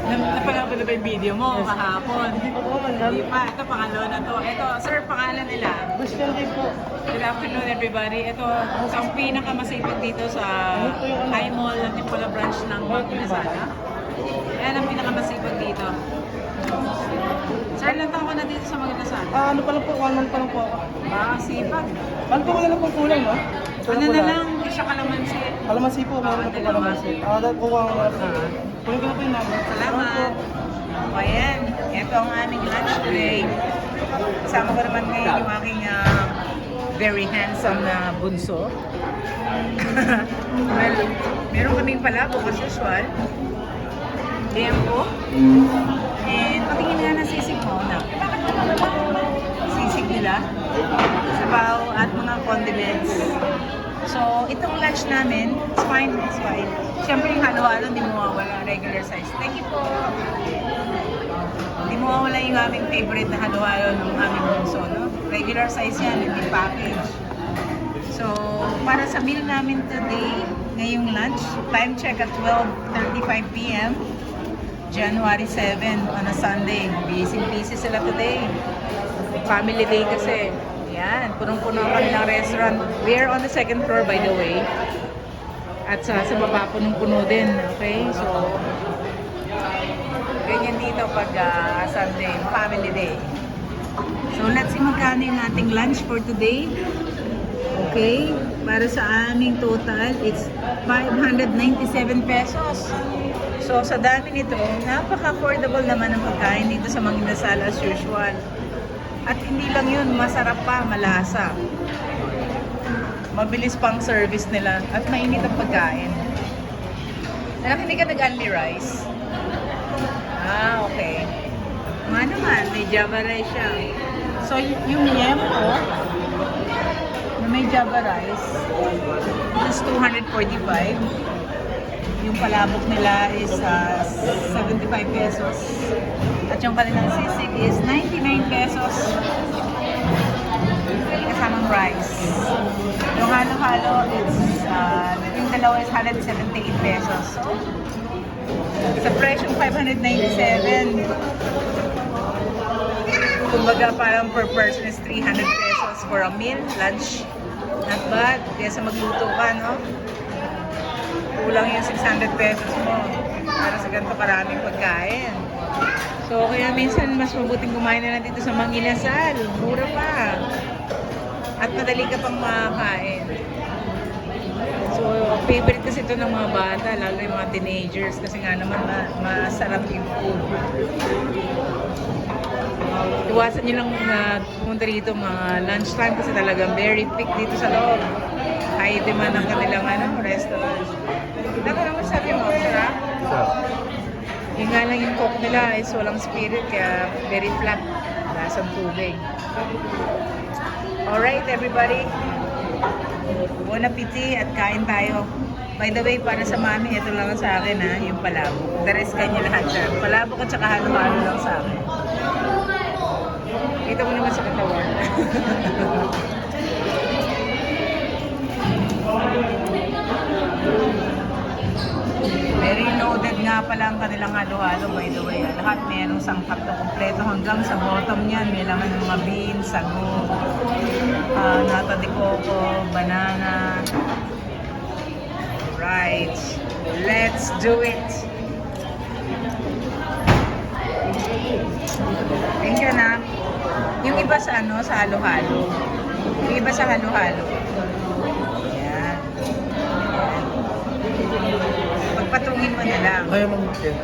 Napanood na ba yung video mo kahapon? Hindi pa po, madam. Hindi pa. Ito, pangalawa na to. Ito, sir, pangalan nila. Christian din po. Good afternoon, everybody. Ito, ang pinakamasipag dito sa High Mall ng Timpula branch ng Magdasala. Ayan ang pinakamasipag dito. Sir, ilang taon ka na dito sa Magdasala? Ano pa lang po, 1 month pa lang po ako. Sipag. Ano po, wala na pong kulang, no? Ano na lang, isa kalamansi. Kalamansi po, meron na po kalamansi. Dahil po ang... Kunin ko na po yung number. Salamat. O ayan, ito ang aming lunch break. Kasama ko naman ngayon yung aking very handsome na bunso. Well, meron kaming palabok as usual. Lempo. And patingin nga ng sisig mo na. Sisig nila. Sabaw at mga condiments. So, itong lunch namin, it's fine, it's fine. Siyempre yung halo-halo, hindi mo mawawala regular size. Thank you po. Hindi mo mawawala yung aming favorite na halo-halo ng aming bunso, no? Regular size yan, hindi package. So, para sa meal namin today, ngayong lunch, time check at 12:35 p.m. January 7 on a Sunday. Busy sila today. Family day kasi. Yan, punong-puno ang kanilang restaurant. We are on the second floor, by the way. At sa baba, punong-puno din. Okay? So, ganyan dito pag Sunday, family day. So, let's see magkano yung ating lunch for today. Okay? Para sa aming total, it's 597 pesos. So, sa dami nito, napaka-affordable naman ang pagkain dito sa Magdasala as usual. At hindi lang yun, masarap pa, malasa. Mabilis pang service nila at mainit ang pagkain. Alam, hindi ka nag-only rice? Okay. Nga naman, may Java rice siya. So, yung liempo, na may Java rice, this is 245. Yung palabok nila is 75 pesos. At yung kanilang sisig is 99 pesos. Kasamang rice. Yung halo-halo, yung dalawa is 178 pesos. So, sa presyong 597, kumbaga parang per person is 300 pesos for a meal, lunch. Not bad. Kaya sa magluto ka, no? Kulang yung 600 pesos mo para sa ganito karaming pagkain. So, kaya minsan mas mabuting kumain na lang dito sa Manginasal. Mura pa. At madali ka pang makakain. So, favorite kasi ito ng mga bata, lalo yung mga teenagers, kasi nga naman masarap yung food. Iwasan nyo lang na pumunta rito mga lunchtime kasi talagang very thick dito sa loob. High demand ang kanilang restaurant. Ano naman sabi mo, sarap? Yung nga lang yung coke nila is walang spirit, kaya very flat. Lasang tubig. Alright, everybody. Bon appetit at kain tayo. By the way, para sa mami, ito lang sa akin yung palabok. The rest kanya lahat dyan. Palabok at saka halo-halo lang sa akin. Kita mo naman sa katawan. Very loaded nga pala ang kanilang halo-halo, by the way. Lahat mayroong sangkap na kompleto hanggang sa bottom niyan. May laman ng mga beans, sago, nata de coco, banana. Right. Let's do it. Thank you, na. Yung iba sa sa halo-halo. Yung iba sa halo-halo. Pagpatungin mo na lang. Ayaw mag-send.